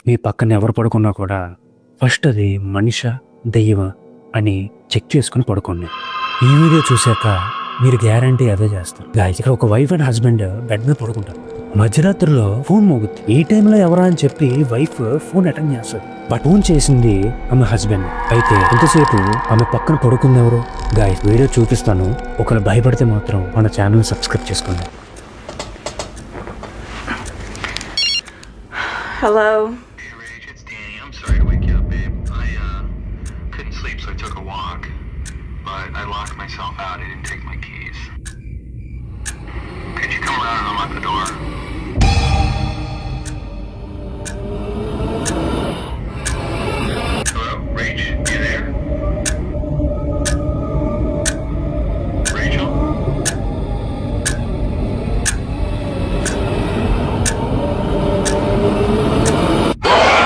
మీ పక్కన ఎవరు పడుకున్నా కూడా ఫస్ట్ అది మనిషా దెయ్యమా అని చెక్ చేసుకుని పడుకోండి. ఈ వీడియో చూశాక మీరు గ్యారంటీ అదే చేస్తారు. గాయస్, ఇక్కడ ఒక వైఫ్ అండ్ హస్బెండ్ బెడ్ మీద పడుకుంటారు. మధ్యరాత్రిలో ఫోన్ మోగుద్ది. ఈ టైంలో ఎవరా అని చెప్పి వైఫ్ ఫోన్ అటెండ్ చేస్తారు. బట్ ఫోన్ చేసింది ఆమె హస్బెండ్. అయితే ఎంతసేపు ఆమె పక్కన పడుకుంది ఎవరు? గాయస్, వీడియో చూపిస్తాను. ఒకరు భయపడితే మాత్రం మన ఛానల్ సబ్స్క్రైబ్ చేసుకోండి. Hello? Hey Rach, it's Danny. I'm sorry to wake you up, babe. I couldn't sleep, so I took a walk. But I locked myself out. I didn't take my keys. Could you come around and unlock the door?